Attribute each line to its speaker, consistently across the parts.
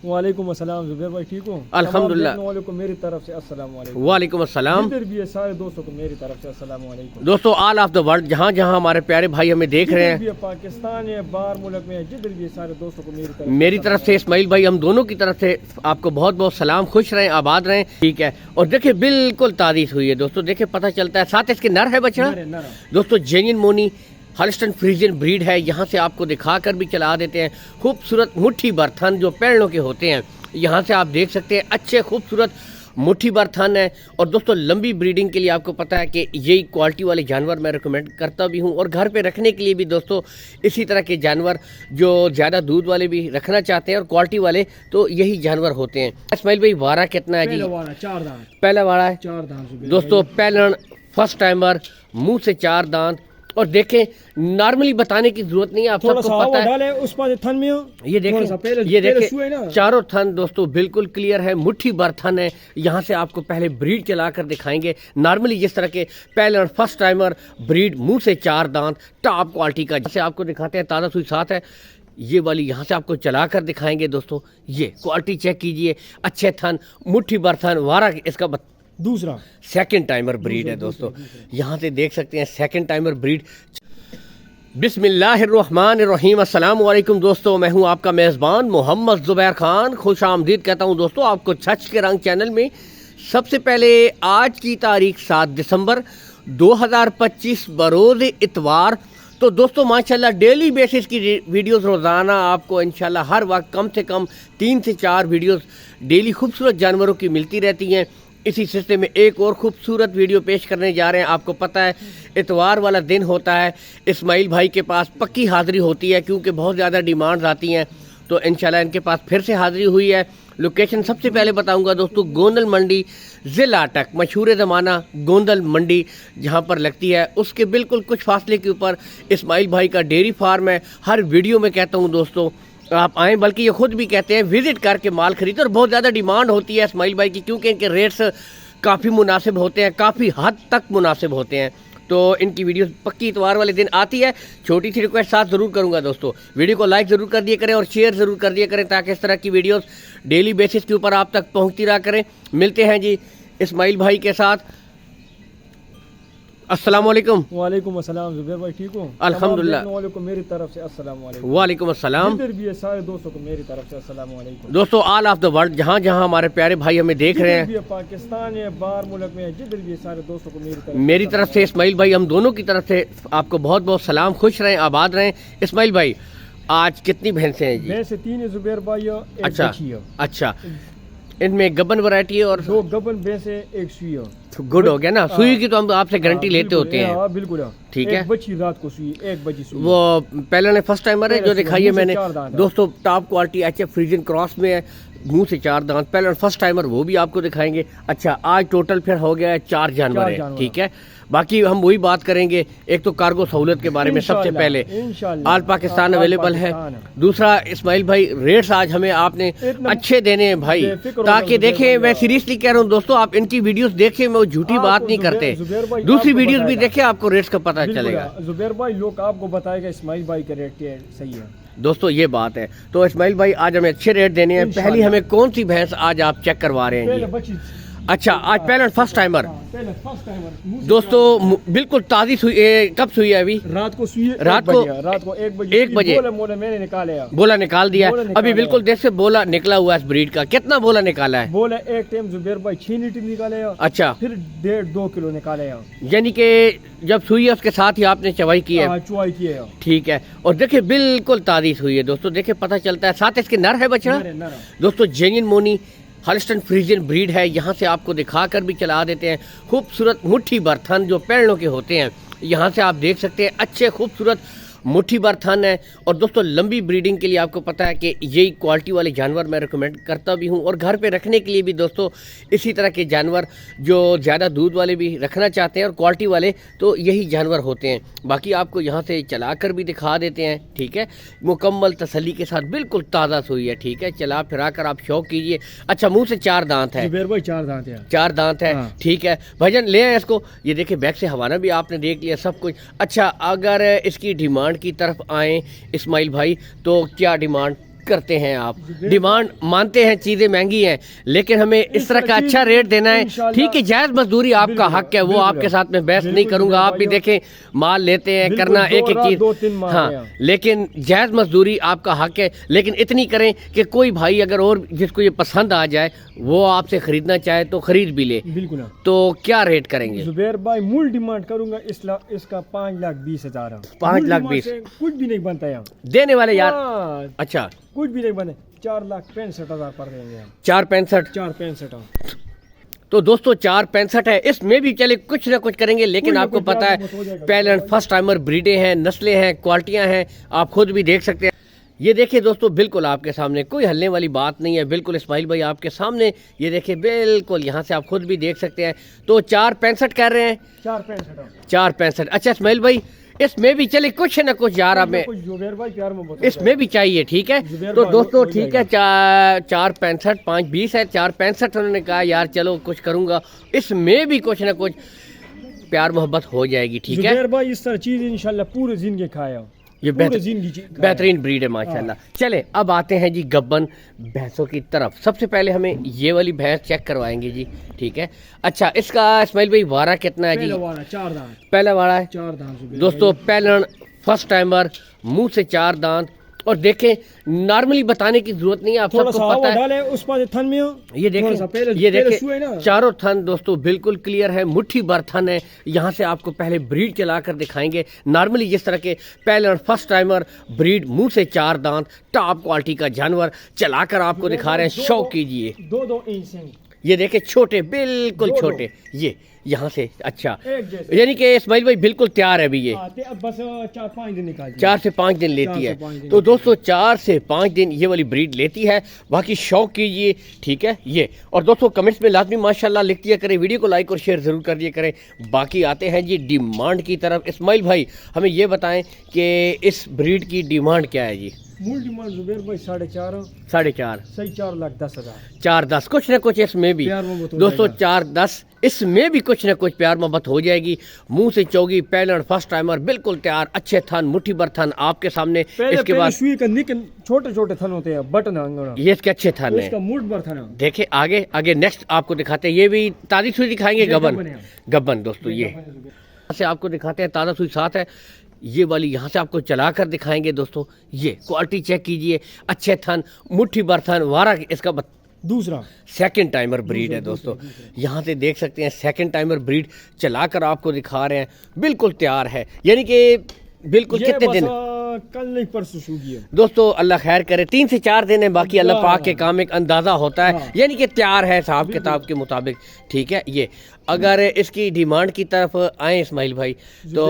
Speaker 1: वालेकुम अस्सलाम जुबैर भाई, ठीक हो?
Speaker 2: अल्हम्दुलिल्लाह।
Speaker 1: वालों को मेरी तरफ से अस्सलाम वालेकुम।
Speaker 2: वालेकुम अस्सलाम।
Speaker 1: जिधर भी है सारे दोस्तों को मेरी तरफ से अस्सलाम वालेकुम।
Speaker 2: दोस्तों ऑल ऑफ द वर्ल्ड जहाँ जहाँ हमारे प्यारे भाई हमें देख रहे
Speaker 1: जिधर भी
Speaker 2: हैं,
Speaker 1: है, पाकिस्तान है, बाहर मुल्क में है, जिधर भी है सारे दोस्तों को
Speaker 2: मेरी तरफ से इस्माइल भाई, हम दोनों की तरफ से आपको बहुत बहुत सलाम। खुश रहें, आबाद रहें, ठीक है। और देखिए बिल्कुल तारीफ हुई है दोस्तों, देखिए पता चलता है। साथ इसके नर है बछड़ा दोस्तों, जेन्युइन मोनी हॉल्स्टाइन फ्रीजियन ब्रीड है। यहाँ से आपको दिखाकर भी चला देते हैं। खूबसूरत मुट्ठी भर थन जो पैरों के होते हैं, यहाँ से आप देख सकते हैं। अच्छे खूबसूरत मुट्ठी भर थन है। और दोस्तों लंबी ब्रीडिंग के लिए आपको पता है कि यही क्वालिटी वाले जानवर मैं रिकमेंड करता भी हूँ। और घर पे रखने के लिए भी दोस्तों इसी तरह के जानवर जो ज़्यादा दूध वाले भी रखना चाहते हैं और क्वालिटी वाले, तो यही जानवर होते हैं। इस्माइल भाई वारा कितना है जी? पहला वारा है
Speaker 1: 4 दांत
Speaker 2: दोस्तों, पहलन फर्स्ट टाइमर, मुंह से 4 दांत। और देखें नॉर्मली बताने की जरूरत नहीं है, आप सबको पता है।
Speaker 1: उस पर थन में
Speaker 2: ये देखें चारों थन दोस्तों बिल्कुल क्लियर है, मुट्ठी भर थन है। यहाँ से आपको पहले ब्रीड चला कर दिखाएंगे। नॉर्मली जिस तरह के पहले फर्स्ट टाइमर ब्रीड, मुंह से 4 दांत, टॉप क्वालिटी का, जैसे आपको दिखाते हैं। ताज़ा सुई साथ है ये वाली, यहाँ से आपको चला कर दिखाएंगे दोस्तों। ये क्वालिटी चेक कीजिए, अच्छे थन, मुट्ठी भर थन, वारा इसका
Speaker 1: दूसरा
Speaker 2: सेकंड टाइमर ब्रीड है दोस्तों। यहाँ से देख सकते हैं सेकंड टाइमर ब्रीड। बिस्मिल्लाहिर्रहमानिर्रहीम। अस्सलाम वालेकुम दोस्तों, मैं हूँ आपका मेज़बान मोहम्मद ज़ुबैर खान। खुश आमदीद कहता हूँ दोस्तों आपको छछ के रंग चैनल में। सबसे पहले आज की तारीख 7 दिसंबर 2025 बरोज़ इतवार। तो दोस्तों माशाल्लाह डेली बेसिस की वीडियोस रोज़ाना आपको इंशाल्लाह हर वक्त कम से कम 3 से 4 वीडियोस डेली खूबसूरत जानवरों की मिलती रहती हैं। इसी सिलसिले में एक और खूबसूरत वीडियो पेश करने जा रहे हैं। आपको पता है इतवार वाला दिन होता है, इस्माइल भाई के पास पक्की हाज़िरी होती है क्योंकि बहुत ज़्यादा डिमांड्स आती हैं। तो इंशाल्लाह इनके पास फिर से हाज़िरी हुई है। लोकेशन सबसे पहले बताऊंगा दोस्तों, गोंदल मंडी ज़िला अटक, मशहूर ज़माना गोंदल मंडी जहां पर लगती है, उसके बिल्कुल कुछ फासले के ऊपर इस्माइल भाई का डेयरी फार्म है। हर वीडियो में कहता हूं दोस्तों आप आएँ, बल्कि ये खुद भी कहते हैं विजिट करके माल खरीदें। और बहुत ज़्यादा डिमांड होती है इस्माइल भाई की क्योंकि इनके रेट्स काफ़ी मुनासिब होते हैं, काफ़ी हद तक मुनासिब होते हैं। तो इनकी वीडियो पक्की इतवार वाले दिन आती है। छोटी सी रिक्वेस्ट साथ ज़रूर करूंगा दोस्तों, वीडियो को लाइक ज़रूर कर दिया करें और शेयर ज़रूर कर दिया करें ताकि इस तरह की वीडियोस डेली बेसिस के ऊपर आप तक पहुंचती रहा करें। मिलते हैं जी इस्माइल भाई के साथ। अस्सलाम वालेकुम।
Speaker 1: वालेकुम अस्सलाम जुबैर भाई, ठीक हो?
Speaker 2: अल्हम्दुलिल्लाह।
Speaker 1: वालों को मेरी तरफ से अस्सलाम वालेकुम।
Speaker 2: वालेकुम अस्सलाम।
Speaker 1: जिधर भी है सारे दोस्तों को मेरी तरफ से अस्सलाम वालेकुम।
Speaker 2: दोस्तों ऑल ऑफ द वर्ल्ड जहाँ जहाँ हमारे प्यारे भाई हमें देख रहे हैं,
Speaker 1: पाकिस्तान है, बाहर मुल्क में है, जिधर भी है सारे दोस्तों को
Speaker 2: मेरी तरफ से इस्माइल भाई, हम दोनों की तरफ से आपको बहुत बहुत सलाम। खुश रहें, आबाद रहें। इस्माइल भाई आज कितनी भैंसें हैं जी?
Speaker 1: भैंसें 3 है जुबैर भाई,
Speaker 2: अच्छा इनमें गबन वैरायटी है और
Speaker 1: 2 गबन भैंसें, 1 सुई है।
Speaker 2: गुड हो गया ना, सुई की तो हम आपसे गारंटी लेते होते हैं।
Speaker 1: बिल्कुल
Speaker 2: ठीक है।
Speaker 1: बच्ची रात को सुई, 1 बजी सुई।
Speaker 2: वो पहले ने फर्स्ट टाइमर है जो दिखाई है मैंने दोस्तों, top quality HF Friesian cross में है, मुंह से 4 दांत। पहले फर्स्ट टाइमर वो भी आपको दिखाएंगे। अच्छा आज टोटल फिर हो गया है 4 जानवर है, ठीक है। बाकी हम वही बात करेंगे, एक तो कार्गो सहूलत के बारे में सबसे पहले, ऑल पाकिस्तान अवेलेबल है। दूसरा इस्माइल भाई रेट्स आज हमें आपने अच्छे देने हैं भाई, ताकि देखें, मैं सीरियसली कह रहा हूँ दोस्तों, आप इनकी वीडियोस देखें, मैं झूठी बात नहीं करते। दूसरी वीडियोस भी देखें, आपको रेट्स का पता चलेगा।
Speaker 1: जुबैर भाई लोग आपको बताएगा इस्माइल भाई का रेट सही है
Speaker 2: दोस्तों, ये बात है। तो इस्माइल भाई आज हमें अच्छे रेट देने हैं। पहली हमें कौन सी भैंस आज आप चेक करवा रहे हैं जी? अच्छा आज पहले फर्स्ट टाइमर दोस्तों बिल्कुल ताज़ी सुई, कब सुई है अभी?
Speaker 1: रात को सुई,
Speaker 2: रात को 1 बजे
Speaker 1: मैंने निकाले,
Speaker 2: बोला निकाल दिया अभी बिल्कुल देख से बोला निकला हुआ है इस ब्रीड का। कितना बोला निकाला है?
Speaker 1: बोला एक टाइम जुबैर भाई 6 लीटर निकाले।
Speaker 2: अच्छा,
Speaker 1: फिर 1.5-2 किलो निकाले,
Speaker 2: यानी कि जब सुई है उसके साथ ही आपने चवाई की है?
Speaker 1: चवाई की है,
Speaker 2: ठीक है। और देखिए बिल्कुल ताज़ी सुई है दोस्तों, देखिए पता चलता है। साथ इसके नर है बछड़ा दोस्तों, जेन्युइन मोनी हॉल्स्टाइन फ्रीजियन ब्रीड है। यहाँ से आपको दिखाकर भी चला देते हैं। खूबसूरत मुट्ठी भर थन जो पैरों के होते हैं, यहाँ से आप देख सकते हैं। अच्छे खूबसूरत मुट्ठी भर थन है। और दोस्तों लंबी ब्रीडिंग के लिए आपको पता है कि यही क्वालिटी वाले जानवर मैं रिकमेंड करता भी हूँ। और घर पे रखने के लिए भी दोस्तों इसी तरह के जानवर जो ज़्यादा दूध वाले भी रखना चाहते हैं और क्वालिटी वाले, तो यही जानवर होते हैं। बाकी आपको यहाँ से चला कर भी दिखा देते हैं, ठीक है। मुकम्मल तसल्ली के साथ बिल्कुल ताज़ा सुई है, ठीक है। चला फिरा कर आप शौक कीजिए। अच्छा मुँह से 4 दांत है
Speaker 1: जुबैर भाई, 4 दांत है,
Speaker 2: 4 दांत है, ठीक है। भाईजान ले आए इसको, ये देखिए बैक से हवाना भी आपने देख लिया सब कुछ। अच्छा अगर इसकी डिमांड की तरफ आए इस्माइल भाई, तो क्या डिमांड करते हैं आप, डिमांड मानते हैं, चीज़ें महंगी हैं, लेकिन हमें इस तरह का अच्छा रेट देना है। ठीक है, जायज़ मजदूरी आपका हक है, वो आपके साथ में बहस नहीं करूंगा। आप भी देखें, माल लेते हैं, करना एक एक चीज़, हाँ, लेकिन जायज़ मजदूरी आपका हक है। लेकिन इतनी करें कि कोई भाई अगर और जिसको ये पसंद आ जाए, वो आपसे खरीदना चाहे तो खरीद भी ले।
Speaker 1: बिल्कुल।
Speaker 2: तो क्या रेट करेंगे?
Speaker 1: जुबैर भाई मूल डिमांड करूंगा इसका 5,20,000।
Speaker 2: 5,20,000
Speaker 1: कुछ भी नहीं बनता यहाँ
Speaker 2: देने वाले यार। अच्छा,
Speaker 1: कुछ भी नहीं बने, 4,65,000 पर देंगे।
Speaker 2: 4,65,000। तो दोस्तों 4,65,000 है, इसमें भी चले कुछ ना कुछ करेंगे। लेकिन आपको पता है पहले फर्स्ट टाइमर ब्रीडें हैं, नस्लें हैं, क्वालिटियां हैं, आप खुद भी देख सकते हैं। ये देखिए दोस्तों, बिल्कुल आपके सामने, कोई हलने वाली बात नहीं है, बिल्कुल इस्माइल भाई आपके सामने, ये देखिए बिल्कुल, यहाँ से आप खुद भी देख सकते हैं। तो 4,65,000 कर रहे हैं। 4,65,000। अच्छा इस्माइल भाई, इसमें भी चले कुछ ना कुछ यार, हमें इसमें भी चाहिए। ठीक है, तो दोस्तों ठीक है, 4,65,000, 5,20,000 है, 4,65,000 उन्होंने कहा यार चलो कुछ करूँगा, इसमें भी कुछ ना कुछ प्यार मोहब्बत हो जाएगी। ठीक है
Speaker 1: भाई, इस तरह चीज़ इंशाल्लाह पूरी जिंदगी खाया,
Speaker 2: ये बेहतरीन ब्रीड है माशाल्लाह। चले अब आते हैं जी गब्बन भैंसों की तरफ। सबसे पहले हमें ये वाली भैंस चेक करवाएंगे जी। ठीक है, अच्छा इसका इस्माइल भाई वारा कितना है जी? पहला वारा है 4 दांत दोस्तों, पहलन फर्स्ट टाइमर, मुंह से 4 दांत। और देखें, नॉर्मली बताने की जरूरत नहीं है, आप सबको पता है। उस पर थन में ये देखें चारों थन दोस्तों बिल्कुल क्लियर है, मुट्ठी भर थन है। यहाँ से आपको पहले ब्रीड चलाकर दिखाएंगे। नॉर्मली जिस तरह के पहले और फर्स्ट टाइमर ब्रीड, मुंह से 4 दांत, टॉप क्वालिटी का जानवर चलाकर आपको दिखा रहे हैं, शौक कीजिए।
Speaker 1: 2-2 इंच
Speaker 2: ये देखे, छोटे, बिल्कुल छोटे, ये यहाँ से। अच्छा, यानी कि इस्माइल भाई बिल्कुल तैयार है अभी ये,
Speaker 1: बस 4-5 दिन निकाल,
Speaker 2: 4 से 5 दिन लेती है। तो दोस्तों 4 से 5 दिन ये वाली ब्रीड लेती है, बाकी शौक कीजिए। ठीक है, ये और दोस्तों कमेंट्स में लाजमी माशाल्लाह लिख दिया करें, वीडियो को लाइक और शेयर ज़रूर कर दिया करें। बाकी आते हैं जी डिमांड की तरफ। इस्माइल भाई हमें ये बताएं कि इस ब्रीड की डिमांड क्या है जी?
Speaker 1: मूल डिमांड जुबैर भाई 4.5
Speaker 2: सही
Speaker 1: 4,10,000।
Speaker 2: 4,10 कुछ ना कुछ इसमें भी दोस्तों, 4,10 इसमें भी कुछ ना कुछ प्यार मोहब्बत हो जाएगी। मुंह से चौगी, पैलन, फर्स्ट टाइमर, बिल्कुल तैयार, अच्छे थन, मुट्ठी भर थन आपके सामने। इसके बाद
Speaker 1: छोटे छोटे थन होते हैं, बटन,
Speaker 2: ये इसके अच्छे थन है,
Speaker 1: मुठ भर थन। देखे
Speaker 2: आगे नेक्स्ट आपको दिखाते हैं, ये भी ताज़ी सुई दिखाएंगे। गब्बन दोस्तों, ये से आपको दिखाते हैं, ताज़ा सुई साथ है। ये वाली यहाँ से आपको चलाकर दिखाएंगे दोस्तों। ये क्वालिटी चेक कीजिए, अच्छे थन, मुट्ठी भर थन, वारा इसका दूसरा सेकंड टाइमर ब्रीड है दोस्तों। यहाँ से देख सकते हैं, सेकंड टाइमर ब्रीड चलाकर आपको दिखा रहे हैं, बिल्कुल तैयार है। यानी कि बिल्कुल कितने दिन,
Speaker 1: कल नहीं परसों सूगी है
Speaker 2: दोस्तों, अल्लाह खैर करे, 3 से 4 दिन है, बाकी अल्लाह पाक के काम एक अंदाज़ा होता है। यानी कि तैयार है हिसाब किताब के मुताबिक। ठीक है, ये अगर इसकी डिमांड की तरफ आए इस्माइल भाई, तो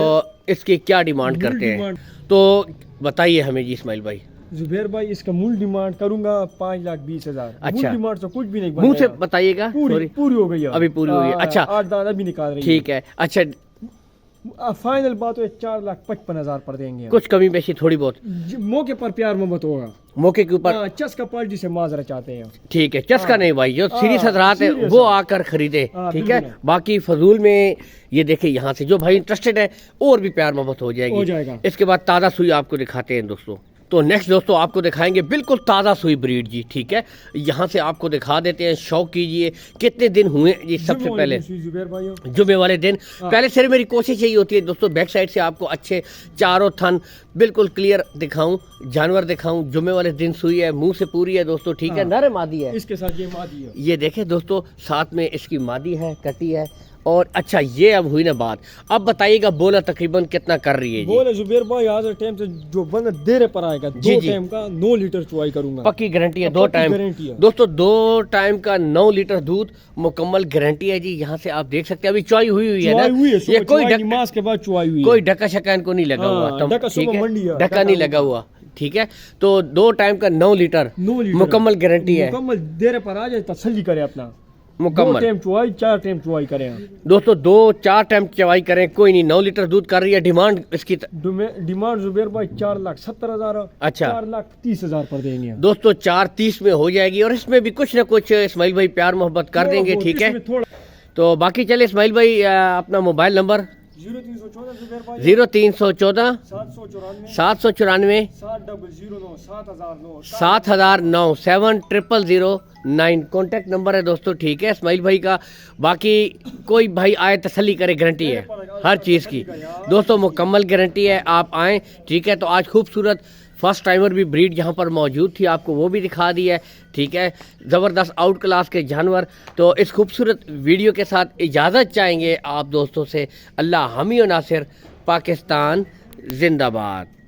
Speaker 2: इसकी क्या डिमांड करते हैं, तो बताइए हमें जी इस्माइल भाई।
Speaker 1: जुबैर भाई इसका मूल डिमांड करूंगा 5,20,000।
Speaker 2: अच्छा,
Speaker 1: डिमांड तो कुछ भी नहीं,
Speaker 2: मुंह से बताइएगा।
Speaker 1: पूरी हो गई है,
Speaker 2: अभी पूरी हुई है। अच्छा,
Speaker 1: 8 दांत अभी निकाल रही है।
Speaker 2: ठीक है, अच्छा
Speaker 1: फाइनल बात है 4,55,000 पर देंगे।
Speaker 2: कुछ कमी पेशी थोड़ी बहुत
Speaker 1: मौके पर प्यार मोहब्बत होगा,
Speaker 2: मौके के ऊपर।
Speaker 1: चस्का पार्टी से माजरा चाहते हैं।
Speaker 2: ठीक है, चस्का नहीं भाई, जो सीरीज हजरात है वो आकर खरीदे। ठीक है, बाकी फजूल में ये देखिए, यहाँ से जो भाई इंटरेस्टेड है और भी प्यार मोहब्बत हो जाएगी। इसके बाद ताज़ा सुई आपको दिखाते हैं दोस्तों। तो नेक्स्ट दोस्तों आपको दिखाएंगे बिल्कुल ताज़ा सुई ब्रीड जी। ठीक है, यहाँ से आपको दिखा देते हैं, शौक कीजिए। कितने दिन हुए जी? सबसे पहले जुमे वाले दिन। पहले सिर्फ मेरी कोशिश यही होती है दोस्तों, बैक साइड से आपको अच्छे चारों थन बिल्कुल क्लियर दिखाऊं, जानवर दिखाऊं। जुमे वाले दिन सुई है, मुंह से पूरी है दोस्तों। ठीक है, नर मादी है,
Speaker 1: इसके साथ ये मादी है।
Speaker 2: ये देखें दोस्तों, साथ में इसकी मादी है, कटी है। और अच्छा, ये अब हुई ना बात, अब बताइएगा बोला तकरीबन कितना कर रही है जी?
Speaker 1: बोले जुबैर भाई आज टाइम से जो बंदा देर पर आएगा, 2 टाइम का 9 लीटर चुवाई करूंगा,
Speaker 2: पक्की गारंटी है। 2 टाइम दोस्तों, 2 टाइम का 9 लीटर दूध मुकम्मल गारंटी है जी। यहाँ से आप देख सकते हैं, अभी चुवाई हुई है ना, ये कोई
Speaker 1: मास के बाद चुवाई हुई,
Speaker 2: कोई ढक्का शक्का इनको नहीं लगा हुआ, ढक्का नहीं लगा हुआ। ठीक है, तो 2 टाइम का 9 लीटर मुकम्मल गारंटी है।
Speaker 1: मुकम्मल देर पर आ जाए, तसल्ली करे अपना,
Speaker 2: मुकम्मल
Speaker 1: 2 टाइम चुवाई, 4 टाइम चुवाई करें
Speaker 2: दोस्तों, 2-4 टाइम चवाई करें, कोई नहीं। 9 लीटर दूध कर रही है। डिमांड इसकी
Speaker 1: डिमांड जुबैर भाई 4,70,000।
Speaker 2: अच्छा,
Speaker 1: 4,30,000 पर देंगे
Speaker 2: दोस्तों, 4,30 में हो जाएगी। और इसमें भी कुछ ना कुछ इस्माइल भाई प्यार मोहब्बत कर देंगे। ठीक है, तो बाकी चले इस्माइल भाई अपना मोबाइल नंबर
Speaker 1: 0314 जुबैर भाई
Speaker 2: 0314
Speaker 1: 794
Speaker 2: 794
Speaker 1: 7009 7009
Speaker 2: 7009 7009 कॉन्टैक्ट नंबर है दोस्तों, ठीक है इस्माइल भाई का। बाकी कोई भाई आए तसल्ली करे, गारंटी है हर चीज़ की दोस्तों, मुकम्मल गारंटी है। आप आएँ, ठीक है। तो आज खूबसूरत फर्स्ट टाइमर भी ब्रीड यहाँ पर मौजूद थी, आपको वो भी दिखा दी है, ठीक है। ज़बरदस्त आउट क्लास के जानवर। तो इस खूबसूरत वीडियो के साथ इजाज़त चाहेंगे आप दोस्तों से। अल्लाह हामी और नासिर, पाकिस्तान जिंदाबाद।